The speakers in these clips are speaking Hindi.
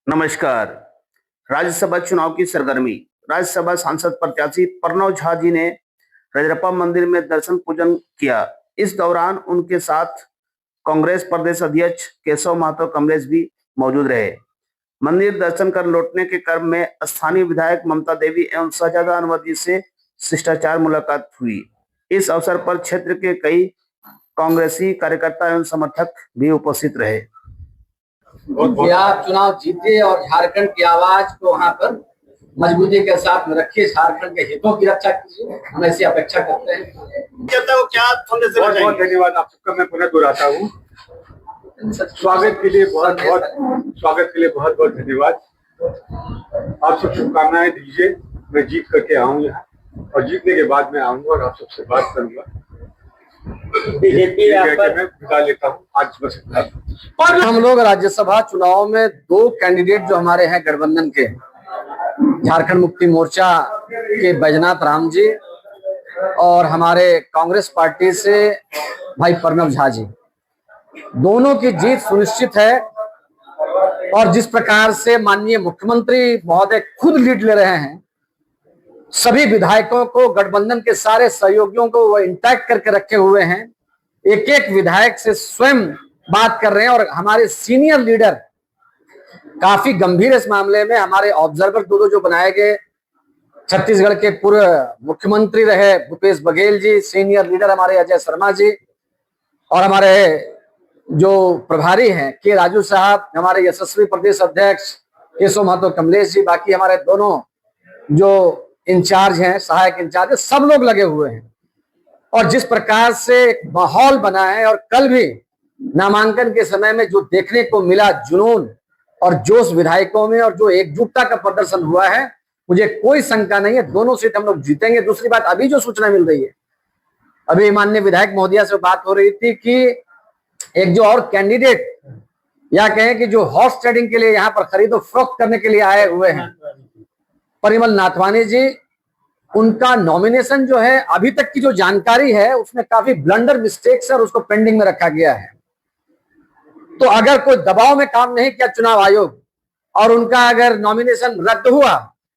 नमस्कार। राज्यसभा चुनाव की सरगर्मी। राज्यसभा सांसद प्रत्याशी प्रणव झा जी ने रजरप्पा मंदिर में दर्शन पूजन किया। इस दौरान उनके साथ कांग्रेस प्रदेश अध्यक्ष केशव महतो कमलेश भी मौजूद रहे। मंदिर दर्शन कर लौटने के क्रम में स्थानीय विधायक ममता देवी एवं शहजादा अनवर जी से शिष्टाचार मुलाकात हुई। इस अवसर पर क्षेत्र के कई कांग्रेसी कार्यकर्ता एवं समर्थक भी उपस्थित रहे। आप चुनाव जीते और झारखंड की आवाज को वहां पर मजबूती के साथ रखिए, झारखंड के हितों की रक्षा कीजिए, हम ऐसी अपेक्षा करते हैं। बहुत बहुत धन्यवाद आप सबका, मैं पुनः दोहराता हूँ। स्वागत के लिए बहुत बहुत धन्यवाद। आप सब शुभकामनाएं दीजिए। मैं जीत करके आऊँ यहाँ, और जीतने के बाद मैं आऊंगा और आप सबसे बात करूंगा। बीजेपी मैं बिता लेता हूँ आज बस। और हम लोग राज्यसभा चुनाव में दो कैंडिडेट जो हमारे हैं गठबंधन के, झारखंड मुक्ति मोर्चा के बैजनाथ राम जी और हमारे कांग्रेस पार्टी से भाई प्रणव झा जी, दोनों की जीत सुनिश्चित है। और जिस प्रकार से माननीय मुख्यमंत्री महोदय खुद लीड ले रहे हैं, सभी विधायकों को, गठबंधन के सारे सहयोगियों को वो इंटैक्ट करके रखे हुए हैं, एक एक विधायक से स्वयं बात कर रहे हैं। और हमारे सीनियर लीडर काफी गंभीर इस मामले में, हमारे ऑब्जर्वर दो जो बनाए गए, छत्तीसगढ़ के पूर्व मुख्यमंत्री रहे भूपेश बघेल जी, सीनियर लीडर हमारे अजय शर्मा जी, और हमारे जो प्रभारी हैं के राजू साहब, हमारे यशस्वी प्रदेश अध्यक्ष केशव महतो कमलेश जी, बाकी हमारे दोनों जो इंचार्ज हैं, सहायक इंचार्ज है, सब लोग लगे हुए हैं। और जिस प्रकार से एक माहौल बना है, और कल भी नामांकन के समय में जो देखने को मिला जुनून और जोश विधायकों में, और जो एकजुटता का प्रदर्शन हुआ है, मुझे कोई शंका नहीं है दोनों सीट हम लोग जीतेंगे। दूसरी बात, अभी जो सूचना मिल रही है, अभी माननीय विधायक महोदया से बात हो रही थी कि एक जो और कैंडिडेट, या कहें कि जो हॉर्स ट्रेडिंग के लिए यहाँ पर खरीदो फरोख्त करने के लिए आए हुए हैं, परिमल नाथवानी जी, उनका नॉमिनेशन जो है, अभी तक की जो जानकारी है उसमें काफी ब्लंडर मिस्टेक्स है और उसको पेंडिंग में रखा गया है। तो अगर कोई दबाव में काम नहीं किया चुनाव आयोग, और उनका अगर नॉमिनेशन रद्द हुआ,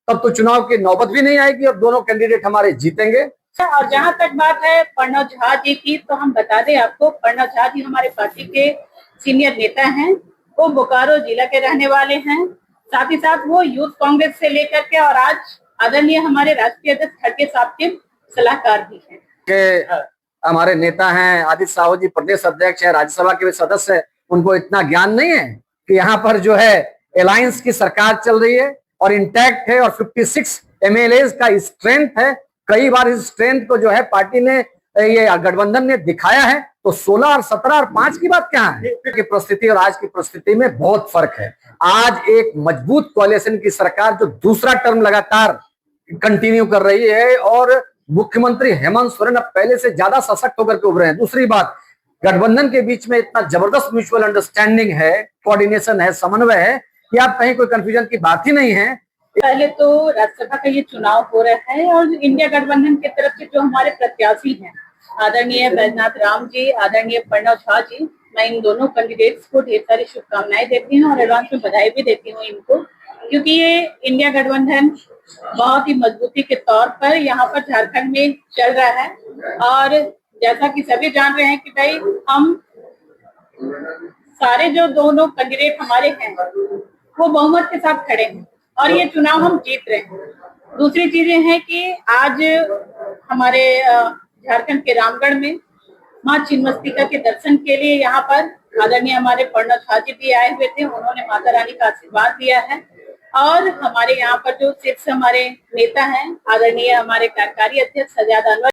तब तो चुनाव की नौबत भी नहीं आएगी और दोनों कैंडिडेट हमारे जीतेंगे। और जहां तक बात है प्रणव झा जी की, तो हम बता दें आपको, प्रणव झा जी हमारे पार्टी के सीनियर नेता हैं। वो बोकारो जिला के रहने वाले हैं, साथ ही साथ वो यूथ कांग्रेस से लेकर के और आज आदरणीय हमारे राष्ट्रीय अध्यक्ष खड़गे साहब के सलाहकार भी हैं। के हमारे नेता हैं आदित्य साहू जी, प्रदेश अध्यक्ष है, राज्यसभा के सदस्य है। उनको इतना ज्ञान नहीं है कि यहाँ पर जो है अलायंस की सरकार चल रही है और इंटैक्ट है, और 56 MLAs का स्ट्रेंथ है। कई बार इस स्ट्रेंथ को जो है पार्टी ने, ये गठबंधन ने दिखाया है। तो 16 और 17 और 5 की बात क्या है की परिस्थिति और आज की परिस्थिति में बहुत फर्क है। आज एक मजबूत कोalition की सरकार जो दूसरा टर्म लगातार कंटिन्यू कर रही है, और मुख्यमंत्री हेमंत सोरेन अब पहले से ज्यादा सशक्त होकर के उभरे हैं। दूसरी बात, गठबंधन के बीच में इतना जबरदस्त म्यूचुअल अंडरस्टैंडिंग है, कोऑर्डिनेशन है, समन्वय है कि आप कहीं कोई कंफ्यूजन की बात ही नहीं है। पहले तो राज्यसभा का ये चुनाव हो रहा है, और इंडिया गठबंधन की तरफ से जो हमारे प्रत्याशी हैं, आदरणीय बैजनाथ राम जी, आदरणीय प्रणव झा जी, मैं इन दोनों कैंडिडेट्स को ढेर सारी शुभकामनाएं देती हूँ और एडवांस में बधाई भी देती हूँ इनको, क्योंकि ये इंडिया गठबंधन बहुत ही मजबूती के तौर पर यहाँ पर झारखंड में चल रहा है। और जैसा कि सभी जान रहे हैं कि भाई हम सारे जो दोनों कैंडिडेट हमारे हैं वो बहुमत के साथ खड़े हैं, और ये चुनाव हम जीत रहे हैं। दूसरी चीजें हैं कि आज हमारे झारखंड के रामगढ़ में माँ छिन्नमस्तिका के दर्शन के लिए यहाँ पर आदरणीय हमारे प्रणव झा जी भी आए हुए थे। उन्होंने माता रानी का आशीर्वाद दिया है, और हमारे यहाँ पर जो शीर्ष हमारे नेता हैं, आदरणीय हमारे कार्यकारी अध्यक्ष शहजादा अनवर